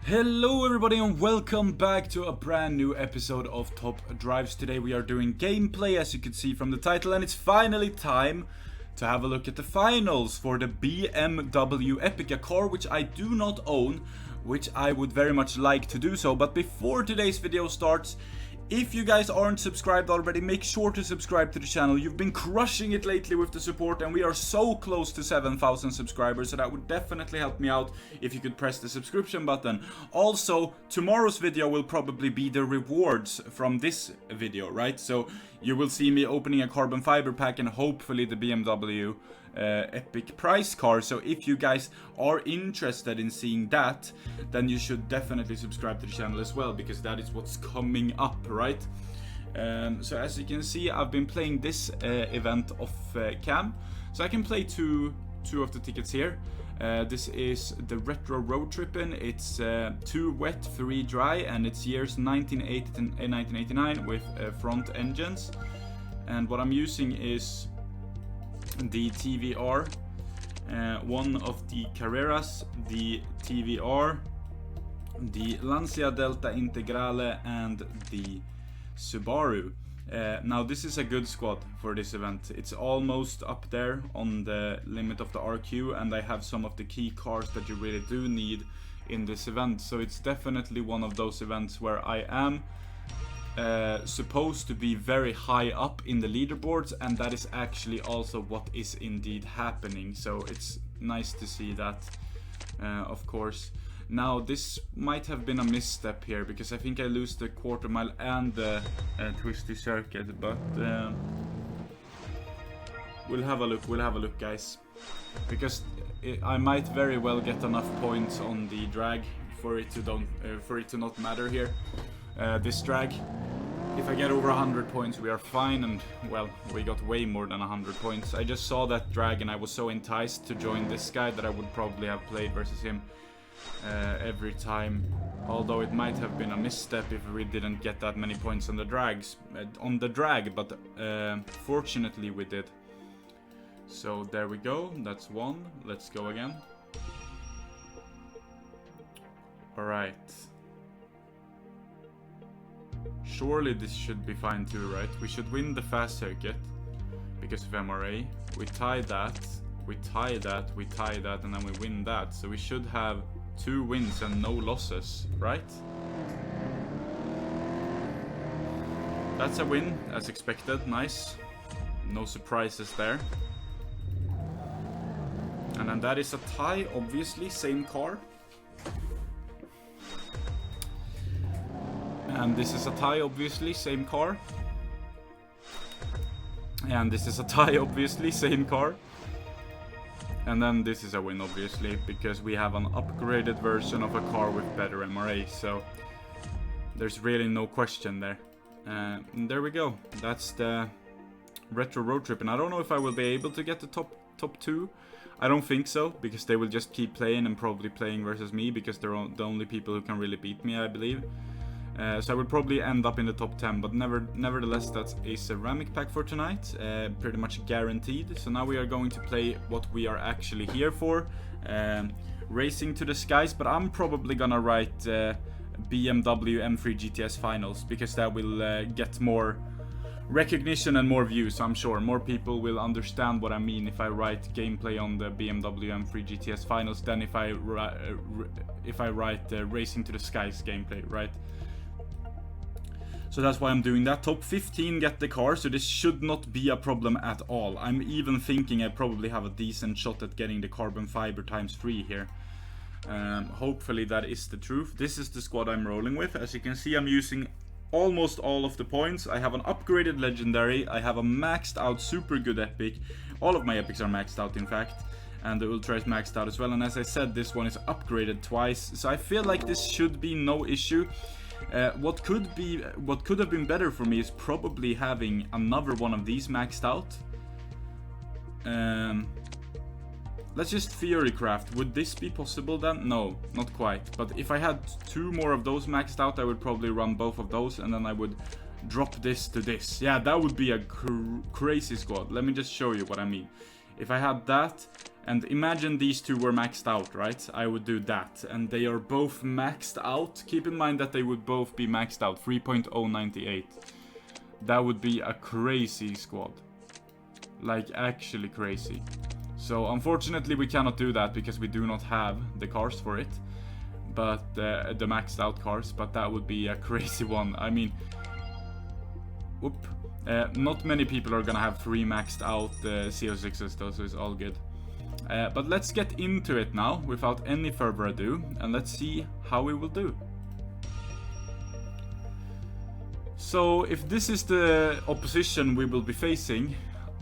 Hello everybody and welcome back to a brand new episode of Top Drives. Today we are doing gameplay, as you can see from the title, and it's finally time to have a look at the finals for the BMW Epic, a car which I do not own, which I would very much like to do so. But before today's video starts, if you guys aren't subscribed already, make sure to subscribe to the channel. You've been crushing it lately with the support, and we are so close to 7,000 subscribers, so that would definitely help me out if you could press the subscription button. Also, tomorrow's video will probably be the rewards from this video, right? So you will see me opening a carbon fiber pack and hopefully the BMW Epic prize car. So if you guys are interested in seeing that, then you should definitely subscribe to the channel as well, because that is what's coming up, right? So as you can see, I've been playing this event off cam, so I can play two of the tickets here. This is the retro road tripping. It's 2 wet, 3 dry, and it's years 1980 and 1989 with front engines. And what I'm using is the TVR, one of the Carreras, the TVR, the Lancia Delta Integrale, and the Subaru. Now this is a good squad for this event. It's almost up there on the limit of the RQ, and I have some of the key cars that you really do need in this event. So it's definitely one of those events where I am supposed to be very high up in the leaderboards, and that is actually also what is indeed happening. So it's nice to see that, of course. Now this might have been a misstep here, because I think I lose the quarter mile and the twisty circuit, but we'll have a look guys, because I might very well get enough points on the drag for it to not matter here. This drag, if I get over 100 points we are fine, and well, we got way more than 100 points. I just saw that drag and I was so enticed to join this guy that I would probably have played versus him every time, although it might have been a misstep if we didn't get that many points on the drag, but fortunately we did. So there we go, that's one. Let's go again. Alright. Surely this should be fine too, right? We should win the fast circuit because of MRA. We tie that, we tie that, we tie that, and then we win that. So we should have 2 wins and no losses, right? That's a win, as expected. Nice. No surprises there. And then that is a tie, obviously, same car. And this is a tie, obviously, same car. And this is a tie, obviously, same car. And then this is a win, obviously, because we have an upgraded version of a car with better MRA. So there's really no question there. And there we go. That's the retro road trip. And I don't know if I will be able to get the top 2. I don't think so, because they will just keep playing and probably playing versus me, because they're the only people who can really beat me, I believe. So I will probably end up in the top 10, but nevertheless, that's a ceramic pack for tonight, pretty much guaranteed. So now we are going to play what we are actually here for, racing to the skies. But I'm probably gonna write BMW M3 GTS finals, because that will get more recognition and more views. I'm sure more people will understand what I mean if I write gameplay on the BMW M3 GTS finals than if I write racing to the skies gameplay, right? So that's why I'm doing that. Top 15 get the car, so this should not be a problem at all. I'm even thinking I probably have a decent shot at getting the carbon fiber ×3 here. Hopefully that is the truth. This is the squad I'm rolling with. As you can see, I'm using almost all of the points. I have an upgraded legendary, I have a maxed out super good epic. All of my epics are maxed out, in fact. And the ultra is maxed out as well. And as I said, this one is upgraded twice. So I feel like this should be no issue. What could have been better for me is probably having another one of these maxed out. Let's just theorycraft. Would this be possible then? No, not quite. But if I had 2 more of those maxed out, I would probably run both of those, and then I would drop this to this. Yeah, that would be a crazy squad. Let me just show you what I mean. If I had that, And imagine these two were maxed out, right? I would do that. And they are both maxed out. Keep in mind that they would both be maxed out. 3.098. That would be a crazy squad. Like, actually crazy. So, unfortunately, we cannot do that because we do not have the cars for it. But, the maxed out cars. But that would be a crazy one. I mean... Whoop. Not many people are gonna have 3 maxed out CO6s though, so it's all good. But let's get into it now, without any further ado, and let's see how we will do. So, if this is the opposition we will be facing,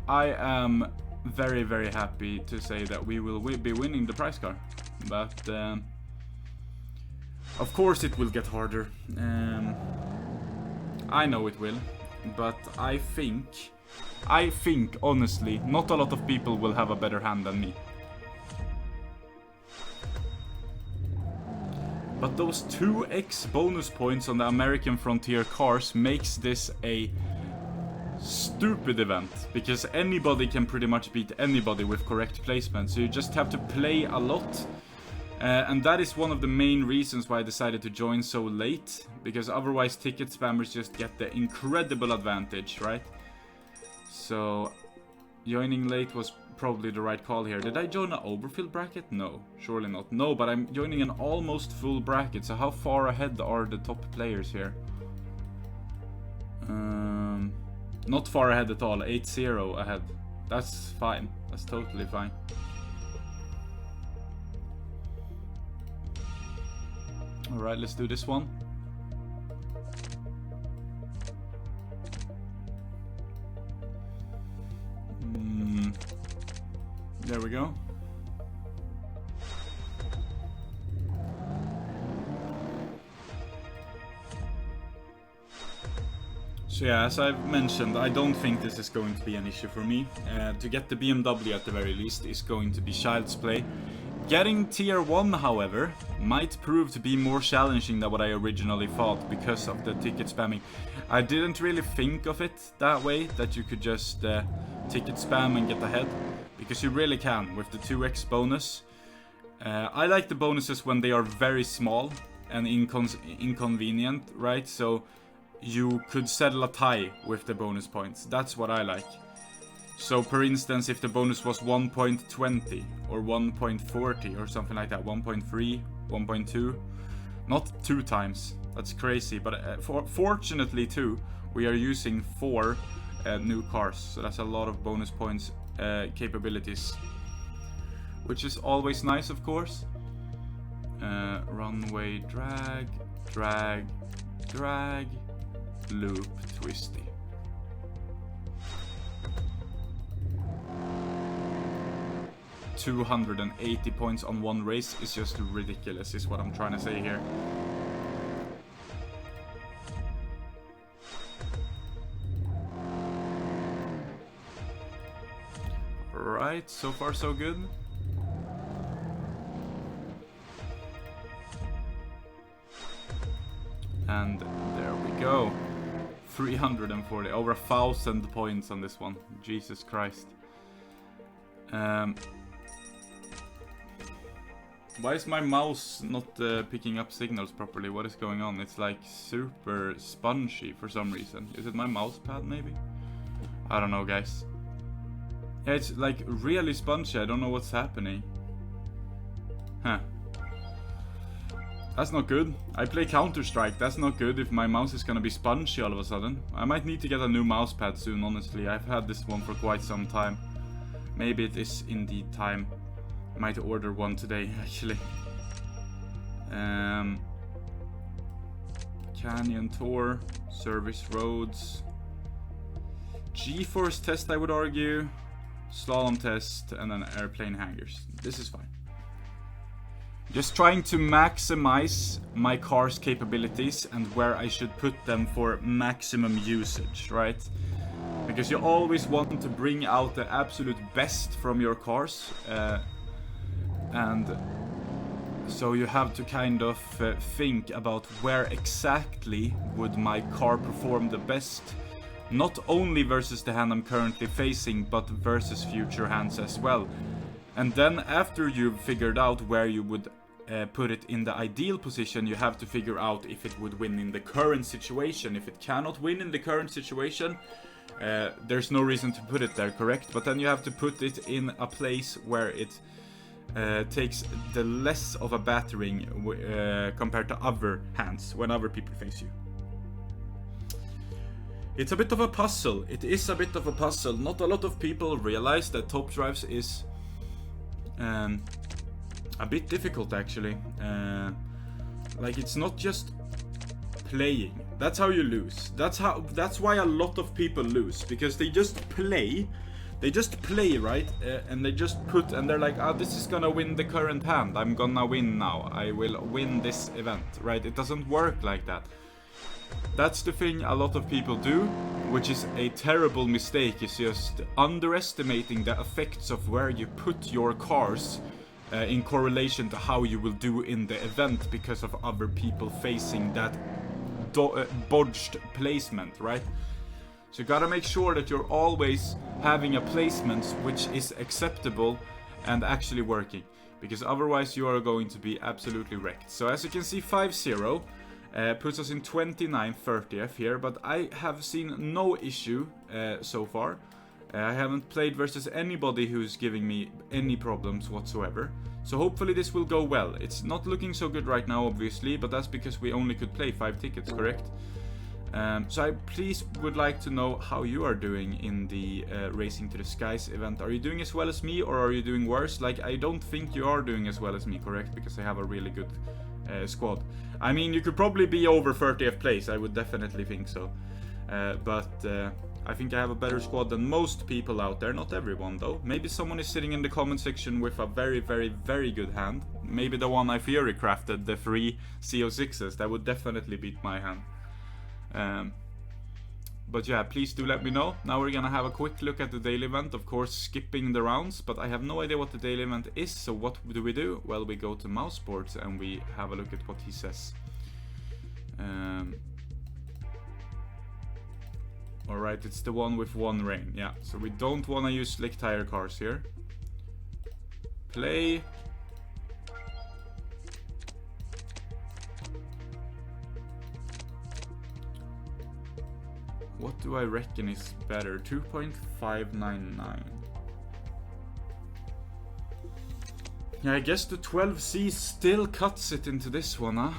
I am very, very happy to say that we will be winning the prize car. But, of course it will get harder. I know it will. But I think, honestly, not a lot of people will have a better hand than me. But those 2x bonus points on the American Frontier cars makes this a stupid event. Because anybody can pretty much beat anybody with correct placement. So you just have to play a lot. And that is one of the main reasons why I decided to join so late. Because otherwise ticket spammers just get the incredible advantage, right? So, joining late was probably the right call here. Did I join an overfill bracket? No, surely not. No, but I'm joining an almost full bracket. So how far ahead are the top players here? Not far ahead at all. 8-0 ahead. That's fine. That's totally fine. Alright, let's do this one. There we go. So yeah, as I've mentioned, I don't think this is going to be an issue for me. To get the BMW at the very least is going to be child's play. Getting tier 1, however, might prove to be more challenging than what I originally thought because of the ticket spamming. I didn't really think of it that way, that you could just ticket spam and get ahead, because you really can with the 2x bonus. I like the bonuses when they are very small and inconvenient, right? So you could settle a tie with the bonus points. That's what I like. So, for instance, if the bonus was 1.20 or 1.40 or something like that, 1.3, 1.2, not 2 times. That's crazy. But fortunately, too, we are using 4 new cars, so that's a lot of bonus points capabilities, which is always nice, of course. Runway drag, drag, drag, loop, twisty. $280 points on one race is just ridiculous, is what I'm trying to say here. Right, so far so good. And there we go. 340, over 1,000 points on this one. Jesus Christ. Why is my mouse not picking up signals properly? What is going on? It's like super spongy for some reason. Is it my mouse pad maybe? I don't know, guys. Yeah, it's like really spongy. I don't know what's happening. Huh. That's not good. I play Counter-Strike. That's not good if my mouse is gonna be spongy all of a sudden. I might need to get a new mouse pad soon, honestly. I've had this one for quite some time. Maybe it is indeed time. I might order one today, actually. Canyon Tour, Service Roads, G-Force test, I would argue, Slalom test, and then airplane hangars. This is fine. Just trying to maximize my car's capabilities and where I should put them for maximum usage, right? Because you always want to bring out the absolute best from your cars. And so you have to kind of think about where exactly would my car perform the best. Not only versus the hand I'm currently facing, but versus future hands as well. And then after you've figured out where you would put it in the ideal position, you have to figure out if it would win in the current situation. If it cannot win in the current situation, there's no reason to put it there, correct? But then you have to put it in a place where it takes the less of a battering compared to other hands when other people face you. It's a bit of a puzzle. It is a bit of a puzzle. Not a lot of people realize that top drives is a bit difficult, actually. Like, it's not just playing. That's how you lose. That's why a lot of people lose, because they just play. They just play, right? And they just put, and they're like, ah, this is gonna win the current hand. I'm gonna win now. I will win this event, right? It doesn't work like that. That's the thing a lot of people do, which is a terrible mistake, is just underestimating the effects of where you put your cars in correlation to how you will do in the event because of other people facing that bodged placement, right? So you gotta make sure that you're always having a placement which is acceptable and actually working, because otherwise you are going to be absolutely wrecked. So as you can see, 5-0 puts us in 29-30th here, but I have seen no issue so far. I haven't played versus anybody who's giving me any problems whatsoever. So hopefully this will go well. It's not looking so good right now, obviously, but that's because we only could play 5 tickets, correct? So I please would like to know how you are doing in the Racing to the Skies event. Are you doing as well as me, or are you doing worse? Like, I don't think you are doing as well as me, correct? Because I have a really good squad. I mean, you could probably be over 30th place. I would definitely think so. But I think I have a better squad than most people out there. Not everyone, though. Maybe someone is sitting in the comment section with a very, very, very good hand. Maybe the one I Fury crafted, the 3 CO6s. That would definitely beat my hand. But yeah, please do let me know. Now we're gonna have a quick look at the daily event, of course skipping the rounds, but I have no idea what the daily event is, so what do? Well, we go to Mouse Sports and we have a look at what he says. Alright, it's the one with 1 rain, yeah, so we don't want to use slick tire cars here. Play. What do I reckon is better? 2.599. Yeah, I guess the 12C still cuts it into this one, huh?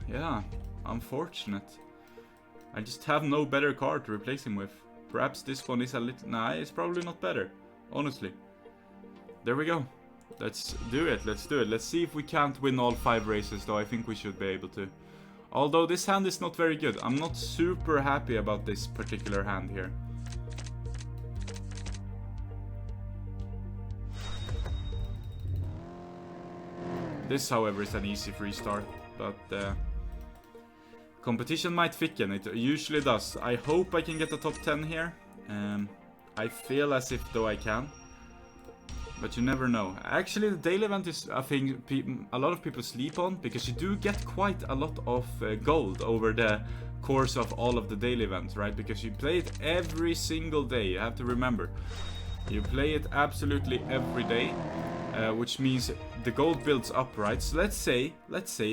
Yeah, unfortunate. I just have no better car to replace him with. Perhaps this one is a little... Nah, it's probably not better, honestly. There we go. Let's do it, let's do it. Let's see if we can't win all 5 races, though I think we should be able to. Although this hand is not very good. I'm not super happy about this particular hand here. This, however, is an easy free start, but competition might thicken. It usually does. I hope I can get the top 10 here. I feel as if though I can. But you never know. Actually, the daily event is a thing a lot of people sleep on, because you do get quite a lot of gold over the course of all of the daily events, right? Because you play it every single day. You have to remember, you play it absolutely every day, which means the gold builds up, right? So let's say,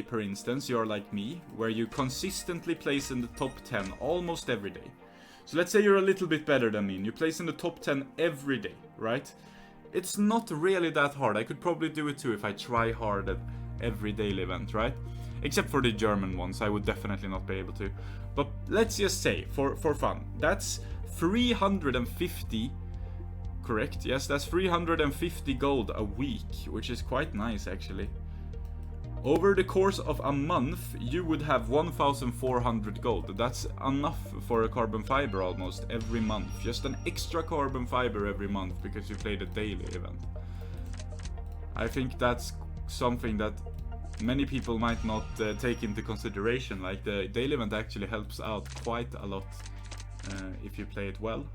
for instance, you're like me, where you consistently place in the top 10 almost every day. So let's say you're a little bit better than me, and you place in the top 10 every day, right? It's not really that hard. I could probably do it too if I try hard at every daily event, right? Except for the German ones, I would definitely not be able to. But let's just say, for fun, that's 350, correct? Yes, that's 350 gold a week, which is quite nice, actually. Over the course of a month, you would have 1,400 gold. That's enough for a carbon fiber almost every month. Just an extra carbon fiber every month because you played a daily event. I think that's something that many people might not take into consideration. Like, the daily event actually helps out quite a lot if you play it well.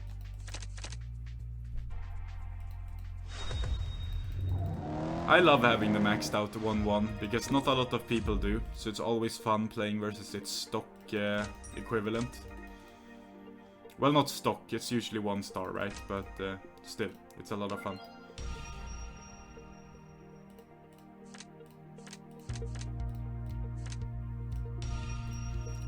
I love having the maxed out 1-1, because not a lot of people do, so it's always fun playing versus its stock equivalent. Well, not stock, it's usually 1 star, right? But still, it's a lot of fun.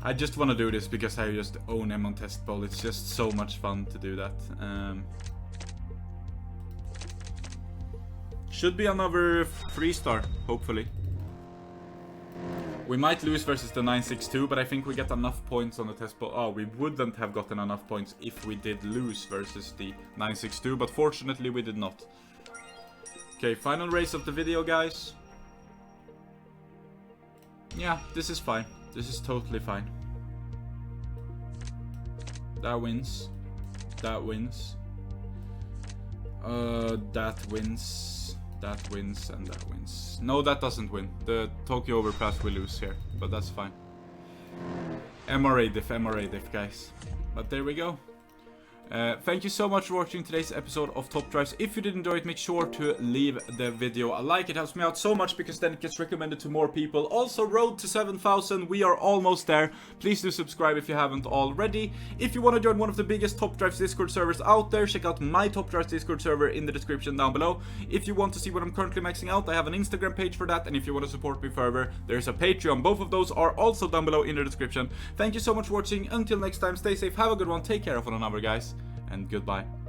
I just want to do this because I just own him on test poll. It's just so much fun to do that. Should be another 3-star, hopefully. We might lose versus the 962, but I think we get enough points on the test poll. Oh, we wouldn't have gotten enough points if we did lose versus the 962, but fortunately we did not. Okay, final race of the video, guys. Yeah, this is fine. This is totally fine. That wins. That wins. That wins. That wins and that wins. No, that doesn't win. The Tokyo Overpass will lose here, but that's fine. MRA diff, guys. But there we go. Thank you so much for watching today's episode of Top Drives. If you did enjoy it, make sure to leave the video a like. It helps me out so much because then it gets recommended to more people. Also, road to 7,000. We are almost there. Please do subscribe if you haven't already. If you want to join one of the biggest Top Drives Discord servers out there, check out my Top Drives Discord server in the description down below. If you want to see what I'm currently maxing out, I have an Instagram page for that. And if you want to support me further, there's a Patreon. Both of those are also down below in the description. Thank you so much for watching. Until next time, stay safe, have a good one, take care of one another, guys. And goodbye.